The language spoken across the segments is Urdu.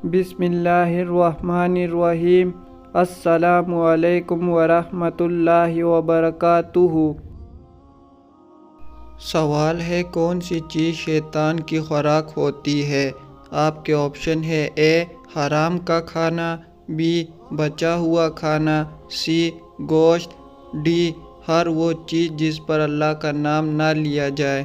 بسم اللہ الرحمن الرحیم۔ السلام علیکم ورحمۃ اللہ وبرکاتہ۔ سوال ہے، کون سی چیز شیطان کی خوراک ہوتی ہے؟ آپ کے آپشن ہے: اے حرام کا کھانا، بی بچا ہوا کھانا، سی گوشت، ڈی ہر وہ چیز جس پر اللہ کا نام نہ لیا جائے۔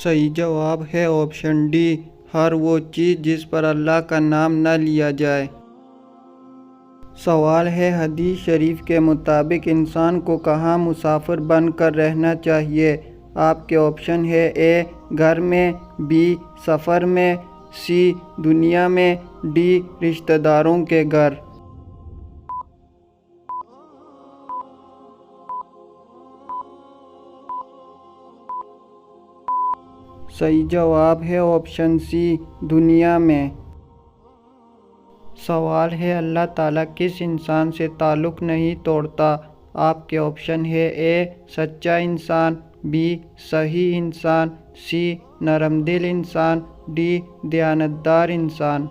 صحیح جواب ہے آپشن ڈی، ہر وہ چیز جس پر اللہ کا نام نہ لیا جائے۔ سوال ہے، حدیث شریف کے مطابق انسان کو کہاں مسافر بن کر رہنا چاہیے؟ آپ کے آپشن ہے: اے گھر میں، بی سفر میں، سی دنیا میں، ڈی رشتہ داروں کے گھر۔ صحیح جواب ہے آپشن سی، دنیا میں۔ سوال ہے، اللہ تعالیٰ کس انسان سے تعلق نہیں توڑتا؟ آپ کے آپشن ہے: اے سچا انسان، بی صحیح انسان، سی نرم دل انسان، ڈی دیانتدار انسان۔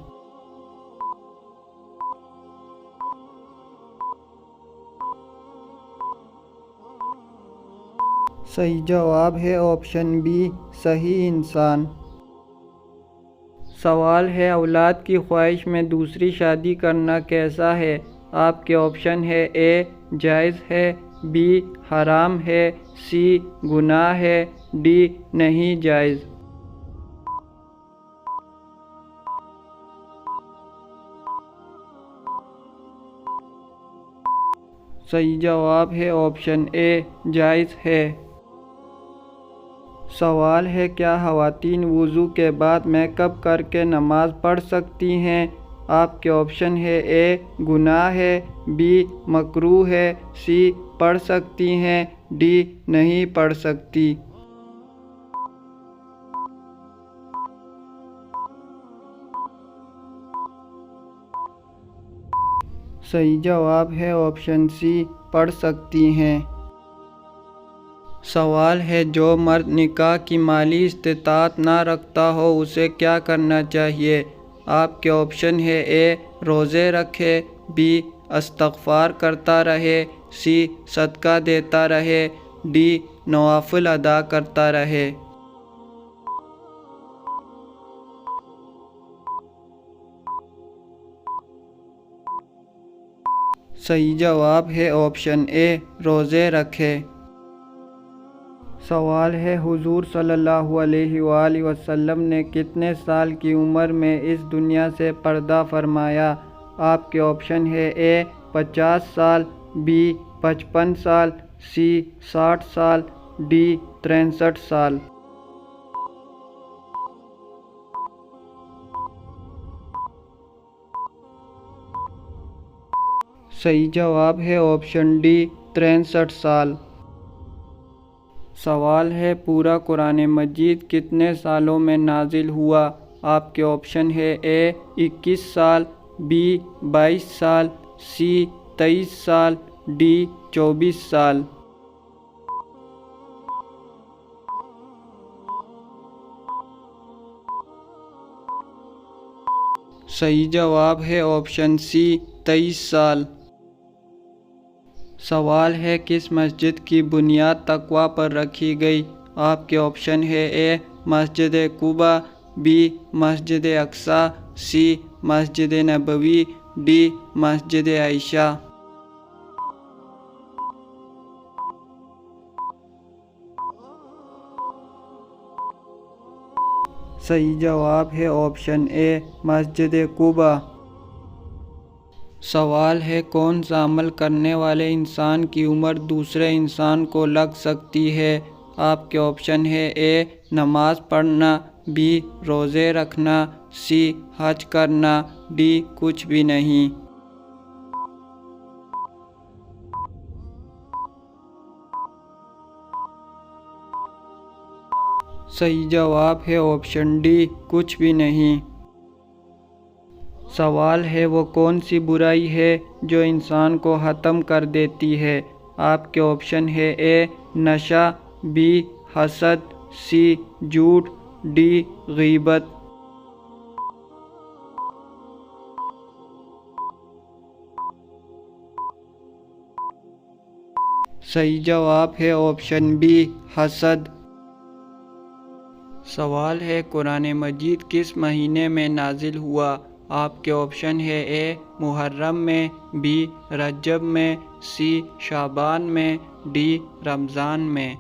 صحیح جواب ہے آپشن بی، صحیح انسان۔ سوال ہے، اولاد کی خواہش میں دوسری شادی کرنا کیسا ہے؟ آپ کے آپشن ہے: اے جائز ہے، بی حرام ہے، سی گناہ ہے، ڈی نہیں جائز۔ صحیح جواب ہے آپشن اے، جائز ہے۔ سوال ہے، کیا خواتین وضو کے بعد میک اپ کر کے نماز پڑھ سکتی ہیں؟ آپ کے آپشن ہے: اے گناہ ہے، بی مکروہ ہے، سی پڑھ سکتی ہیں، ڈی نہیں پڑھ سکتی۔ صحیح جواب ہے آپشن سی، پڑھ سکتی ہیں۔ سوال ہے، جو مرد نکاح کی مالی استطاعت نہ رکھتا ہو اسے کیا کرنا چاہیے؟ آپ کے آپشن ہے: اے روزے رکھے، بی استغفار کرتا رہے، سی صدقہ دیتا رہے، ڈی نوافل ادا کرتا رہے۔ صحیح جواب ہے آپشن اے، روزے رکھے۔ سوال ہے، حضور صلی اللہ علیہ وآلہ وسلم نے کتنے سال کی عمر میں اس دنیا سے پردہ فرمایا؟ آپ کے آپشن ہے: اے 50 سال، بی 55 سال، سی 60 سال، ڈی 63 سال۔ صحیح جواب ہے آپشن ڈی، 63 سال۔ سوال ہے، پورا قرآن مجید کتنے سالوں میں نازل ہوا؟ آپ کے آپشن ہے: اے 21 سال، بی 22 سال، سی 23 سال، ڈی 24 سال۔ صحیح جواب ہے آپشن سی، 23 سال۔ سوال ہے، کس مسجد کی بنیاد تقویٰ پر رکھی گئی؟ آپ کے آپشن ہے: اے مسجد Quba, be Masjid Aqsa, C Masjid Nabawi, D مسجد عائشہ۔ صحیح جواب ہے آپشن اے، مسجد قباء۔ سوال ہے، کون سا عمل کرنے والے انسان کی عمر دوسرے انسان کو لگ سکتی ہے؟ آپ کے آپشن ہے: اے نماز پڑھنا، بی روزے رکھنا، سی حج کرنا، ڈی کچھ بھی نہیں۔ صحیح جواب ہے آپشن ڈی، کچھ بھی نہیں۔ سوال ہے، وہ کون سی برائی ہے جو انسان کو ختم کر دیتی ہے؟ آپ کے آپشن ہے اے نشہ، بی حسد، سی جھوٹ، ڈی غیبت۔ صحیح جواب ہے آپشن بی حسد۔ سوال ہے قرآن مجید کس مہینے میں نازل ہوا؟ آپ کے آپشن ہے اے محرم میں، بی رجب میں، سی شعبان میں، ڈی رمضان میں۔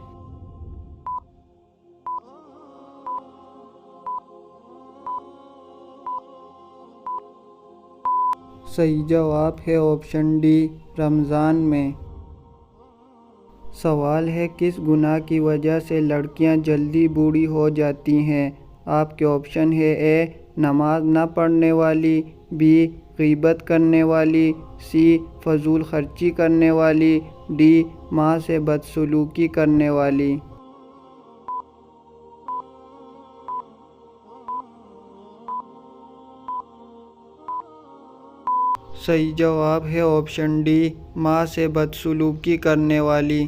صحیح جواب ہے آپشن ڈی رمضان میں۔ سوال ہے کس گناہ کی وجہ سے لڑکیاں جلدی بوڑھی ہو جاتی ہیں؟ آپ کے آپشن ہے اے نماز نہ پڑھنے والی، بی غیبت کرنے والی، سی فضول خرچی کرنے والی، ڈی ماں سے بدسلوکی کرنے والی۔ صحیح جواب ہے آپشن ڈی ماں سے بدسلوکی کرنے والی۔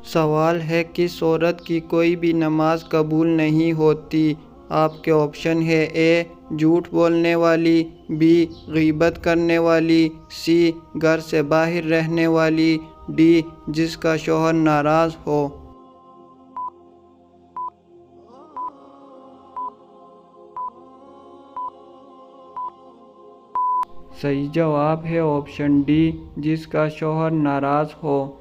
سوال ہے کس عورت کی کوئی بھی نماز قبول نہیں ہوتی؟ آپ کے آپشن ہے اے جھوٹ بولنے والی، بی غیبت کرنے والی، سی گھر سے باہر رہنے والی، ڈی جس کا شوہر ناراض ہو۔ صحیح جواب ہے آپشن ڈی جس کا شوہر ناراض ہو۔